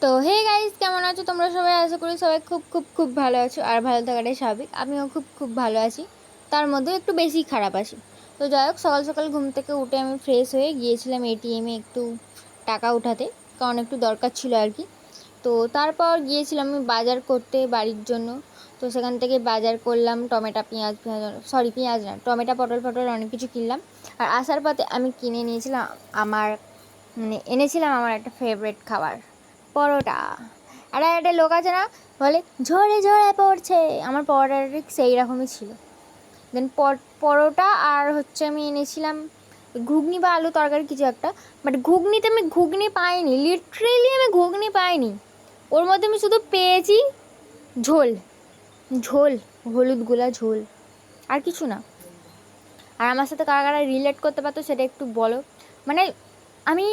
তো hey guys, কেমন আছো তোমরা সবাই? আশা করি সবাই খুব খুব খুব ভালো আছো, আর ভালো থাকাটাই স্বাভাবিক। আমিও খুব খুব ভালো আছি, তার মধ্যেও একটু বেশি খারাপ আছি। তো যাই হোক, সকাল সকাল ঘুম থেকে উঠে আমি ফ্রেশ হয়ে গিয়েছিলাম এটিএমে একটু টাকা উঠাতে, কারণ একটু দরকার ছিল আর কি। তো তারপর গিয়েছিলাম আমি বাজার করতে বাড়ির জন্য। তো সেখান থেকে বাজার করলাম, টমেটো পেঁয়াজ পেঁয়াজ না, টমেটো পটল ফটল অনেক কিছু কিনলাম। আর আসার পথে আমি কিনে নিয়েছিলাম আমার এনেছিলাম আমার একটা ফেভারিট খাবার, পরোটা। আর একটা লোক আছে না, বলে ঝরে ঝরে পড়ছে, আমার পরোটাটা ঠিক সেই রকমই ছিল। দেন পরোটা আর আমি এনেছিলাম ঘুগনি বা আলু তরকারি কিছু একটা। বাট ঘুগনিতে আমি ঘুগনি পাইনি, লিটারেলি আমি ঘুগনি পাইনি। ওর মধ্যে আমি শুধু পেয়েছি ঝোল, ঝোল, হলুদ গোলা ঝোল, আর কিছু না। আর আমার সাথে কারা কারা রিলেট করতে পারতো সেটা একটু বলো। মানে আমি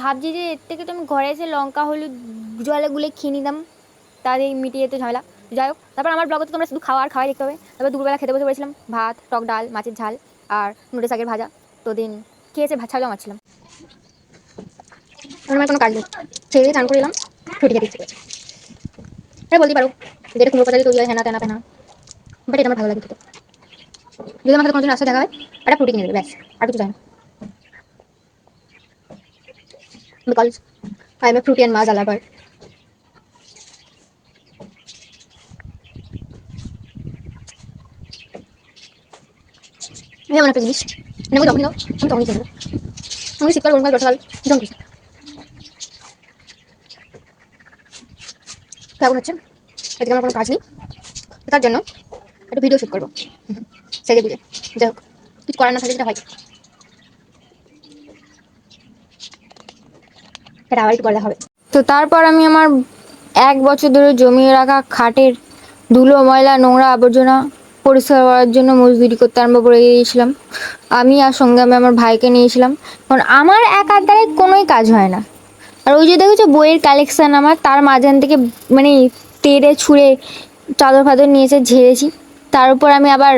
ভাবছি যে এর থেকে তো আমি ঘরে এসে লঙ্কা হলুদ জলে গুলে খেয়ে নিতাম, তাদের মিটিয়ে যেত ঝামেলা। যাই হোক, তারপর আমার ব্লগে তো তোমরা শুধু খাওয়া আর খাওয়াই দেখতে হবে। তারপর দুপুরবেলা খেতে বসে পড়েছিলাম ভাত, টক ডাল, মাছের ঝাল আর নোটে শাকের ভাজা। তো দিন খেয়েছে ভাত ছাড়াও মারছিলাম। আমার কোনো কাজ নেই, খেয়ে চান করে এলাম, ছুটি খেতে ইচ্ছে করছে। হ্যাঁ বলতে পারো যেটা কুমড়ো পাতালি তৈরি হয়, হ্যাঁ তেনা পেনা, বাট এটা আমার ভালো লাগে খেতে। যদি আমার সাথে কোনোদিন রাস্তায় দেখা হয়, একটা ফ্রুটি কিনে দেবে, ব্যাস, আর কিছু চাই না। Because I M A Frooti and মাজা লাভার। এমন একটা জিনিস নেবো, যখনই দাও আমি তখনই কিনবো। আমি শীতকাল, গরমকাল, বর্ষাকাল যখন খুশি। কেমন হচ্ছে এদিকে আমার কোনো কাজ নেই, তার জন্য একটা ভিডিও শুট করবো সেজে বুঝে। যাই হোক, কিছু করার না থাকলে যেটা হয় সেটা আবার একটু করলে হবে। তো তারপর আমি আমার 1 বছর ধরে জমিয়ে রাখা খাটের ধুলো ময়লা নোংরা আবর্জনা পরিষ্কার করার জন্য মজদুরি করতে আরম্ভ করে দিয়েছিলাম। আমি আর সঙ্গে আমি আমার ভাইকে নিয়েছিলাম, কারণ আমার একার দ্বারাই কোনোই কাজ হয় না। আর ওই যে দেখেছো বইয়ের কালেকশান আমার, তার মাঝখান থেকে মানে তেড়ে ছুঁড়ে চাদর ফাদর নিয়েছে ঝেড়েছি। তার উপর আমি আবার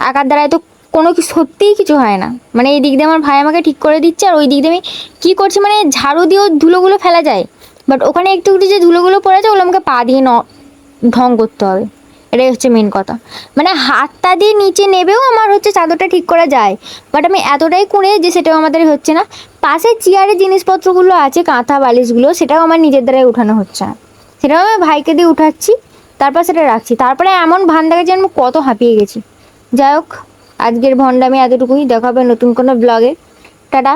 একার দ্বারায় তো কোনো কিছু সত্যিই কিছু হয় না। মানে এই দিক দিয়ে আমার ভাই আমাকে ঠিক করে দিচ্ছে, আর ওই দিক দিয়ে আমি কী করছি, মানে ঝাড়ু দিয়েও ধুলোগুলো ফেলা যায়, বাট ওখানে একটু একটু যে ধুলোগুলো পড়ে যায় ওগুলো আমাকে পা দিয়ে ঢং করতে হবে। এটাই হচ্ছে মেন কথা। মানে হাতটা দিয়ে নিচে নেবেও আমার চাদরটা ঠিক করা যায়, বাট আমি এতটাই কুঁড়ে যে সেটাও আমাদের হচ্ছে না। পাশে চেয়ারের জিনিসপত্রগুলো আছে, কাঁথা বালিশগুলো, সেটাও আমার নিজের দ্বারাই উঠানো হচ্ছে না, সেটাও আমি ভাইকে দিয়ে উঠাচ্ছি, তারপর সেটা রাখছি। তারপরে এমন ভান দেখে যে আমি কত হাঁপিয়ে গেছি। যাই হোক, আজকের ভন্ডামি এতটুকুই, দেখা হবে নতুন কোনো ব্লগে। টাটা।